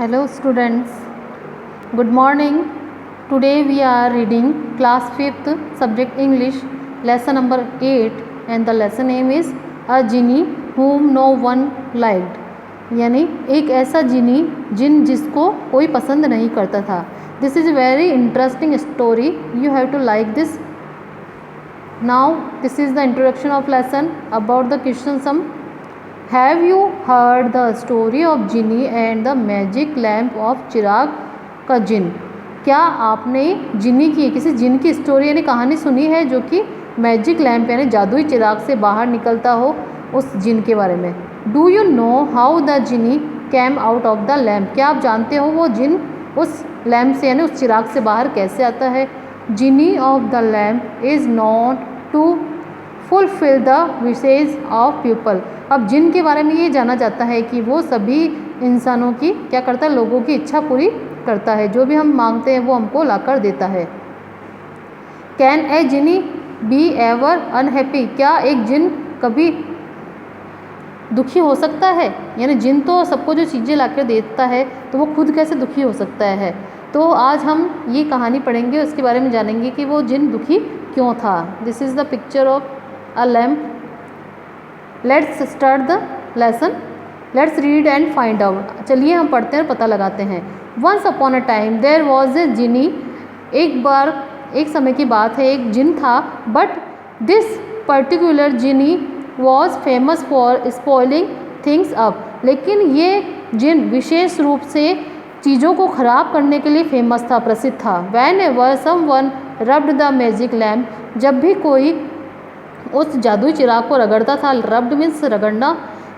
Hello students, good morning. Today we are reading class 5th subject English lesson number 8 and the lesson name is A Genie Whom No One Liked. यानी एक ऐसा जिनी जिसको कोई पसंद नहीं करता था. This is a very interesting story. You have to like this. Now this is the introduction of lesson. About the question sum. Have you heard the story of Genie and the magic lamp of चिराग का जिन? क्या आपने जिनी की किसी जिन की story यानी कहानी सुनी है जो कि मैजिक लैम्प यानी जादुई चिराग से बाहर निकलता हो, उस जिन के बारे में? Do you know how the genie came out of the lamp? क्या आप जानते हो वो जिन उस लैम्प से यानी उस चिराग से बाहर कैसे आता है? Genie of the lamp is not to fulfil the wishes of people. अब जिन के बारे में ये जाना जाता है कि वो सभी इंसानों की क्या करता है, लोगों की इच्छा पूरी करता है. जो भी हम मांगते हैं वो हमको लाकर देता है. Can a genie be ever unhappy? क्या एक जिन कभी दुखी हो सकता है? यानी जिन तो सबको जो चीज़ें लाकर देता है तो वो खुद कैसे दुखी हो सकता है? तो आज हम ये कहानी पढ़ेंगे, उसके बारे में जानेंगे कि वो जिन दुखी क्यों था. This is the picture of a lamp. Let's start the lesson. Let's read and find out. चलिए हम पढ़ते हैं और पता लगाते हैं. Once upon a time there was a genie. एक बार एक समय की बात है, एक जिन था. But this particular genie was famous for spoiling things up. लेकिन ये जिन विशेष रूप से चीज़ों को ख़राब करने के लिए फेमस था, प्रसिद्ध था. Whenever someone rubbed the magic lamp. जब भी कोई उस जादुई चिराग को रगड़ता था, रब्ड मीन्स रगड़ना,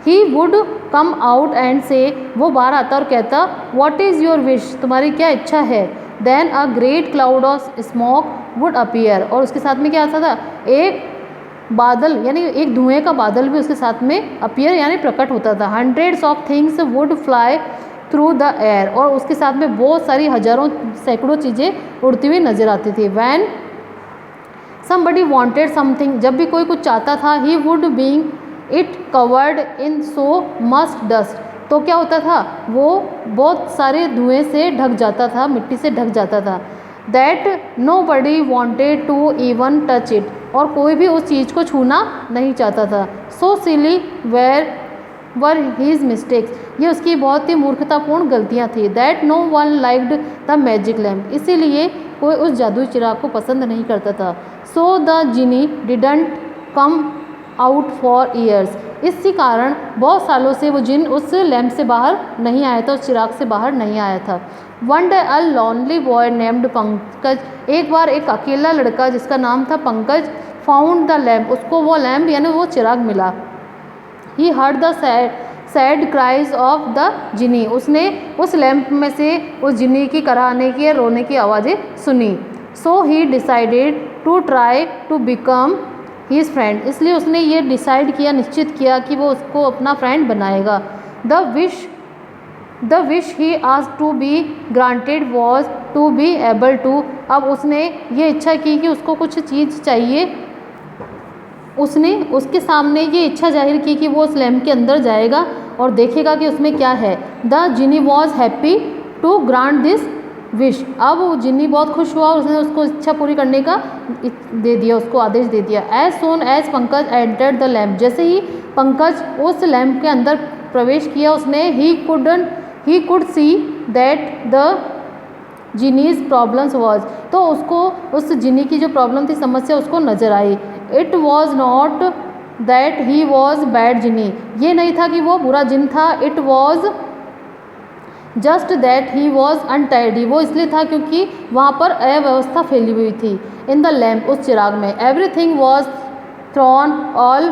he would come out and से, वो बाहर आता और कहता व्हाट इज़ योर विश? तुम्हारी क्या इच्छा है? Then a great cloud of smoke would appear. और उसके साथ में क्या आता था? एक बादल यानी एक धुएं का बादल भी उसके साथ में अपीयर यानी प्रकट होता था. Hundreds of things would fly through the air. और उसके साथ में बहुत सारी हजारों सैकड़ों चीज़ें उड़ती हुई नजर आती थी. वैन somebody wanted something, जब भी कोई कुछ चाहता था, he would being it covered in so much dust. तो क्या होता था? वो बहुत सारे धुएं से ढक जाता था, मिट्टी से ढक जाता था. that nobody wanted to even touch it. और कोई भी उस चीज़ को छूना नहीं चाहता था. so silly were his mistakes. ये उसकी बहुत ही मूर्खतापूर्ण गलतियाँ थी. that no one liked the magic lamp. इसीलिए कोई उस जादुई चिराग को पसंद नहीं करता था. सो the Jini didn't come out for years. इसी कारण बहुत सालों से वो जिन उस लैम्प से बाहर नहीं आया था, उस चिराग से बाहर नहीं आया था. वन डे अ लॉनली बॉय नेम्ड पंकज. एक बार एक अकेला लड़का जिसका नाम था पंकज, फाउंड द लैम्प. उसको वो लैम्प यानी वो चिराग मिला. He heard the sad cries of the जिनी. उसने उस लैम्प में से उस जिनी की कराहने की, रोने की आवाज़ें सुनी. So he decided to try to become his friend. इसलिए उसने ये डिसाइड किया, निश्चित किया कि वो उसको अपना फ्रेंड बनाएगा. The wish he asked to be granted was to be able to. अब उसने ये इच्छा की कि उसको कुछ चीज़ चाहिए. उसने उसके सामने ये इच्छा जाहिर की कि वो उस लैम्प के अंदर जाएगा और देखेगा कि उसमें क्या है. The genie was happy to grant this wish. अब वो जिनी बहुत खुश हुआ, उसने उसको इच्छा पूरी करने का दे दिया, उसको आदेश दे दिया. As soon as Pankaj entered the lamp. जैसे ही पंकज उस लैम्प के अंदर प्रवेश किया, उसने he could see that the genie's problems was. तो उसको उस जिनी की जो प्रॉब्लम थी, समस्या, उसको नजर आई. It was not that he was bad genie. ये नहीं था कि वो बुरा जिन था. It was just that he was untidy. वो इसलिए था क्योंकि वहाँ पर अव्यवस्था फैली हुई थी. इन द लैम्प, उस चिराग में. Everything was thrown all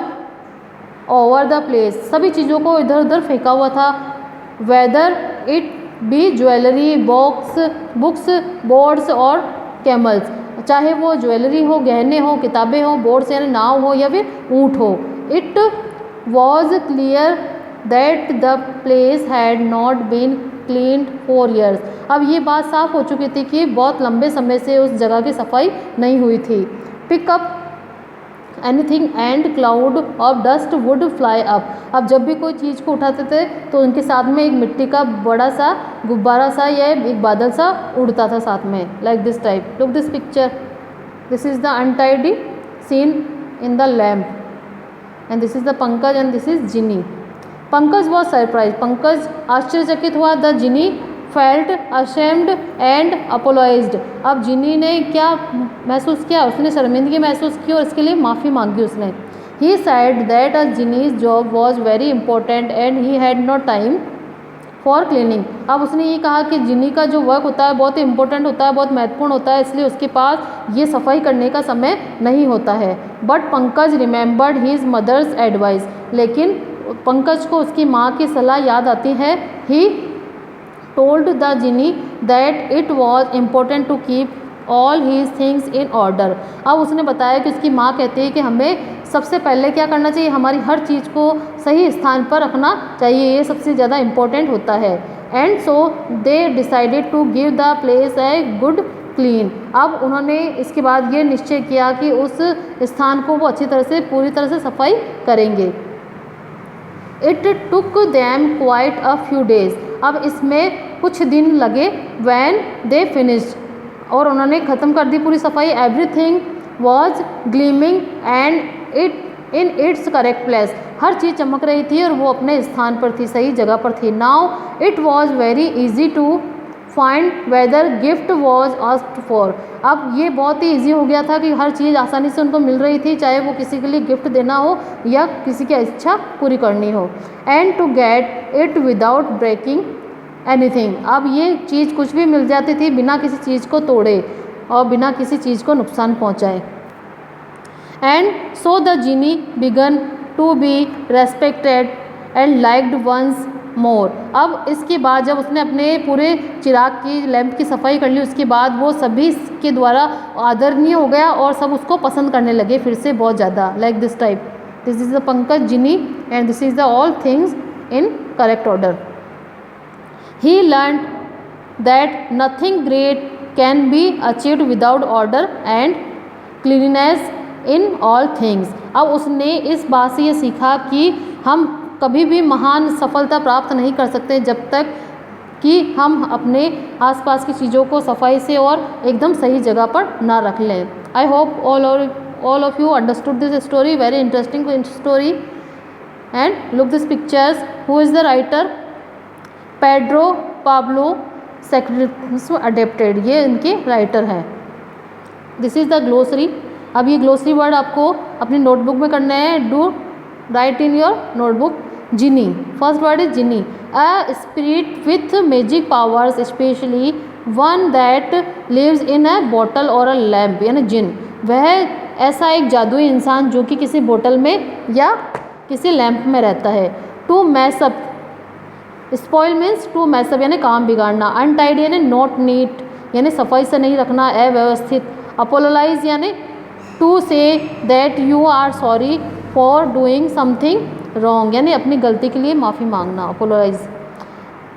over the place. सभी चीज़ों को इधर उधर फेंका हुआ था. Whether it be jewellery, books, boards और कैमल्स. चाहे वो ज्वेलरी हो, गहने हो, किताबें हो, बोर्ड्स यानी नाव हो, या फिर ऊँट हो. It was clear that the place had not been cleaned for years. अब ये बात साफ हो चुकी थी कि बहुत लंबे समय से उस जगह की सफाई नहीं हुई थी. Pickup anything and cloud of dust would fly up. अब जब भी कोई चीज़ को उठाते थे तो उनके साथ में एक मिट्टी का बड़ा सा गुब्बारा सा या एक बादल सा उड़ता था साथ में, like this type. Look this picture. This is the untidy scene in the lamp and this is the Pankaj and this is Ginny. Pankaj was surprised. Pankaj आश्चर्यचकित हुआ. The Ginny felt ashamed and apologised. अब genie ने क्या महसूस किया, उसने शर्मिंदगी महसूस की और इसके लिए माफ़ी मांगी उसने. He said that a genie's job was very important and he had no time for cleaning. अब उसने ये कहा कि जिनी का जो वर्क होता है बहुत ही इंपॉर्टेंट होता है, बहुत महत्वपूर्ण होता है, इसलिए उसके पास ये सफाई करने का समय नहीं होता है. But Pankaj remembered his mother's advice. लेकिन पंकज को उसकी माँ की सलाह याद आती है. ही told the genie that it was important to keep all his things in order. अब उसने बताया कि उसकी माँ कहती है कि हमें सबसे पहले क्या करना चाहिए, हमारी हर चीज़ को सही स्थान पर रखना चाहिए, ये सबसे ज़्यादा इम्पोर्टेंट होता है. And so they decided to give the place a good clean. अब उन्होंने इसके बाद ये निश्चय किया कि उस स्थान को वो अच्छी तरह से पूरी तरह से सफाई करेंगे. It took them quite a few days. अब इसमें कुछ दिन लगे. वैन दे फिनिश्ड, और उन्होंने ख़त्म कर दी पूरी सफाई. Everything was gleaming and it in its correct place. हर चीज़ चमक रही थी और वो अपने स्थान पर थी, सही जगह पर थी. Now it was very easy to find whether gift was asked for. अब ये बहुत ही ईजी हो गया था कि हर चीज़ आसानी से उनको मिल रही थी, चाहे वो किसी के लिए गिफ्ट देना हो या किसी की इच्छा पूरी करनी हो. And to get it without breaking anything. अब ये चीज़ कुछ भी मिल जाती थी बिना किसी चीज़ को तोड़े और बिना किसी चीज़ को नुकसान पहुंचाए. And so the genie began to be respected and liked once more. अब इसके बाद जब उसने अपने पूरे चिराग की लैंप की सफाई कर ली, उसके बाद वो सभी के द्वारा आदरणीय हो गया और सब उसको पसंद करने लगे फिर से बहुत ज़्यादा. Like this type. This is the Pankaj genie and this is the all things in correct order. He learned that nothing great can be achieved without order and cleanliness in all things. अब उसने इस बात से ये सीखा कि हम कभी भी महान सफलता प्राप्त नहीं कर सकते जब तक कि हम अपने आसपास की चीज़ों को सफाई से और एकदम सही जगह पर ना रख लें. I hope all of you understood this story. Very interesting story. And look this pictures. Who is the writer? Pedro Pablo Sacristan adapted. ये इनके राइटर हैं. This is the glossary. अब ये ग्लोसरी वर्ड आपको अपनी नोटबुक में करना है. Do write in your notebook. Genie. First word is genie. A spirit with magic powers, specially one that lives in a bottle or a lamp. यानी जिन, वह ऐसा एक जादुई इंसान जो कि किसी बोतल में या किसी लैम्प में रहता है. To mess up. Spoil means to mess up यानी काम बिगाड़ना. अनटाइडी यानी नॉट नीट यानी सफाई से नहीं रखना, अव्यवस्थित. अपोलोलाइज यानी to say that you are sorry for doing something wrong यानी अपनी गलती के लिए माफ़ी मांगना. Apologise.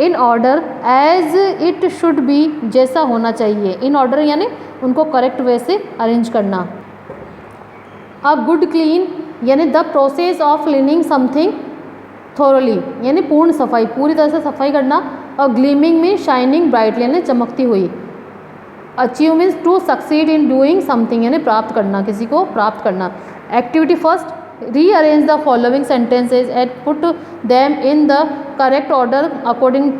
In order as it should be जैसा होना चाहिए. इन ऑर्डर यानी उनको करेक्ट वे से अरेंज करना. अ गुड क्लीन यानी the process of cleaning something thoroughly यानी पूर्ण सफाई, पूरी तरह से सफाई करना. और ग्लीमिंग में शाइनिंग ब्राइटली यानी चमकती हुई. Achieve means to succeed in doing something यानी प्राप्त करना, किसी को प्राप्त करना. Activity first. Rearrange the following sentences and put them in the correct order according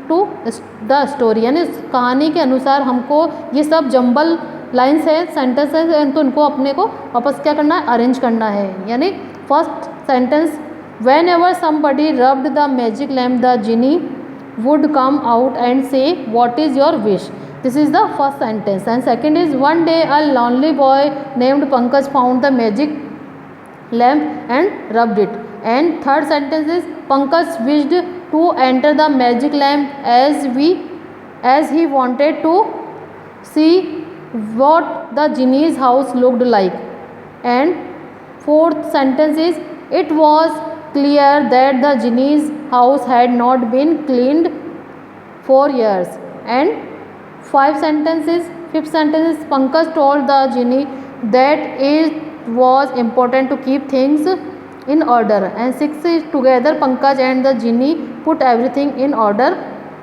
to the story. यानी कहानी के अनुसार हमको ये सब जंबल लाइन्स है, सेंटेंस है, तो उनको अपने को वापस क्या करना है, अरेंज करना है. यानी first sentence, whenever somebody rubbed the magic lamp, the genie would come out and say, what is your wish? This is the first sentence. And second is, one day a lonely boy named Pankaj found the magic lamp and rubbed it. And third sentence is, Pankaj wished to enter the magic lamp as he wanted to see what the genie's house looked like. And fourth sentence is, it was clear that the genie's house had not been cleaned for years. And fifth sentence is, Pankaj told the genie that was important to keep things in order. And 6 is together Pankaj and the genie put everything in order.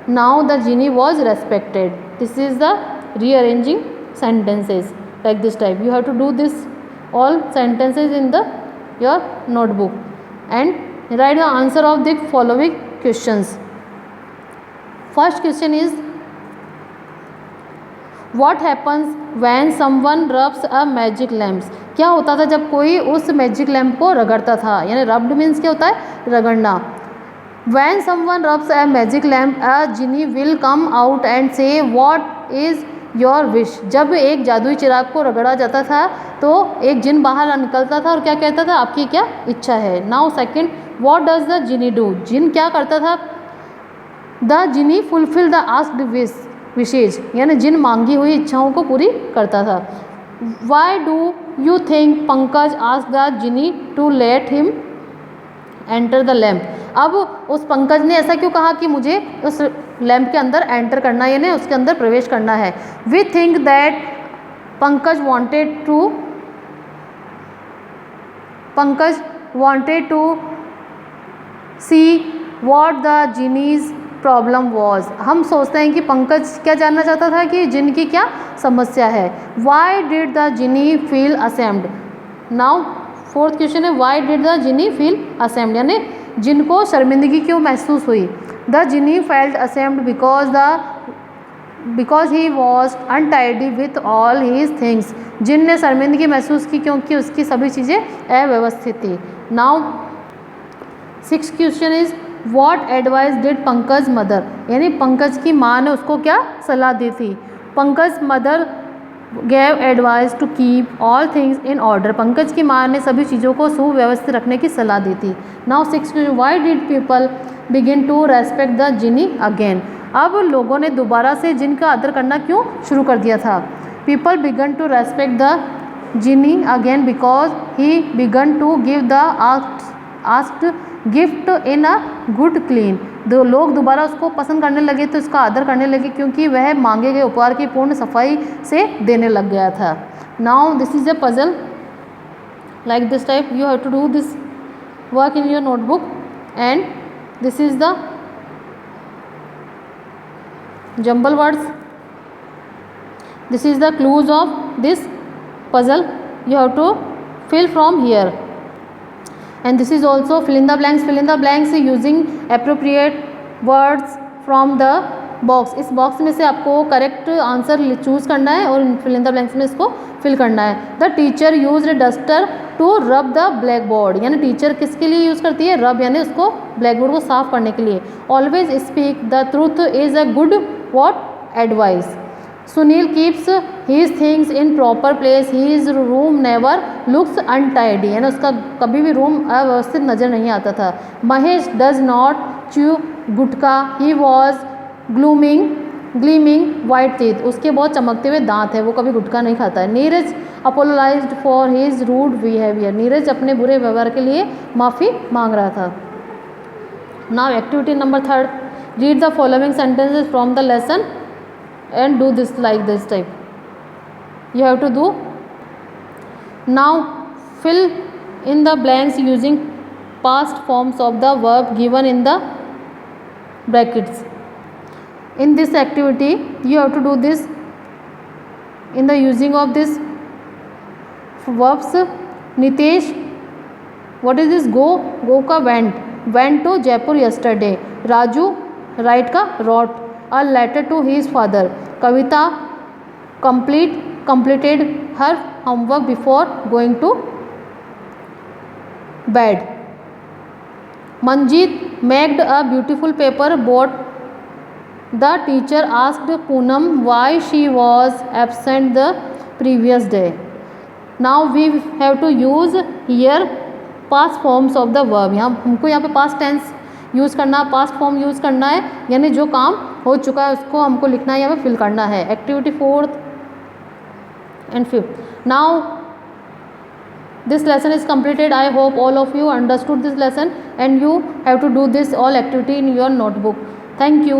Now the genie was respected. This is the rearranging sentences like this type. You have to do this all sentences in the your notebook and write the answer of the following questions. First question is, what happens when someone rubs a magic lamp? क्या होता था जब कोई उस magic lamp को रगड़ता था, यानी rubbed means क्या होता है, रगड़ना. When someone rubs a magic lamp, a genie will come out and say what is your wish. जब एक जादुई चिराग को रगड़ा जाता था तो एक जिन बाहर निकलता था और क्या कहता था, आपकी क्या इच्छा है. Now second, what does the genie do? जिन क्या करता था, the genie fulfill the asked wishes, यानी जिन मांगी हुई इच्छाओं को पूरी करता था. Why do you think Pankaj asked the genie to let him enter the lamp? अब उस पंकज ने ऐसा क्यों कहा कि मुझे उस लैम्प के अंदर एंटर करना है, यानी उसके अंदर प्रवेश करना है. We think that Pankaj wanted to see what the genie's problem was. हम सोचते हैं कि पंकज क्या जानना चाहता था कि जिन की क्या समस्या है. Why did the genie feel ashamed? Now fourth question है, why did the genie feel ashamed, यानी जिनको शर्मिंदगी क्यों महसूस हुई. The genie felt ashamed because he was untidy with all his things. जिन ने शर्मिंदगी महसूस की क्योंकि उसकी सभी चीज़ें अव्यवस्थित थी. Now six question is, what advice did Pankaj mother, यानी पंकज की माँ ने उसको क्या सलाह दी थी. Pankaj mother gave advice to keep all things in order. Pankaj की माँ ने सभी चीज़ों को सुव्यवस्थित रखने की सलाह दी थी. Now six question, why did people begin to respect the genie again? अब लोगों ने दोबारा से जिन का आदर करना क्यों शुरू कर दिया था. People began to respect the genie again because he began to give the asked gift in a good clean. दो लोग दोबारा उसको पसंद करने लगे तो उसका आदर करने लगे क्योंकि वह मांगे गए उपहार की पूर्ण सफाई से देने लग गया था. Now this is a puzzle like this type. You have to do this work in your notebook and this is the jumble words. This is the clues of this puzzle. You have to fill from here. And this is also fill in the blanks. Fill in the blanks using appropriate words from the box. इस box में से आपको correct answer choose करना है और fill in the blanks में इसको fill करना है. The teacher use duster to rub the black board, यानी टीचर किसके लिए यूज़ करती है, रब, यानी उसको ब्लैक बोर्ड को साफ करने के लिए. Always speak the truth is a good what advice. Sunil keeps his things in proper place. His room never looks untidy, यानी उसका कभी भी रूम अव्यवस्थित नज़र नहीं आता था. Mahesh does not chew gutkha. He was gleaming white teeth. उसके बहुत चमकते हुए दांत है, वो कभी गुटखा नहीं खाता है. Neeraj apologised for his rude behaviour. Neeraj अपने बुरे व्यवहार के लिए माफ़ी मांग रहा था. Now activity number 3, read the following sentences from the lesson and do this like this type. You have to do. Now fill in the blanks using past forms of the verb given in the brackets. In this activity you have to do this in the using of this verbs. Nitesh, what is this? Go ka went to Jaipur yesterday. Raju, write ka wrote a letter to his father. Kavita completed her homework before going to bed. Manjeet made a beautiful paper boat. The teacher asked Poonam why she was absent the previous day. Now we have to use here past forms of the verb. हमको यहाँ पे past tense use करना, past form use करना है, यानी जो काम हो चुका है उसको हमको लिखना है या फिल करना है. Activity 4th and 5th. Now this lesson is completed. I hope all of you understood this lesson and you have to do this all activity in your notebook. Thank you.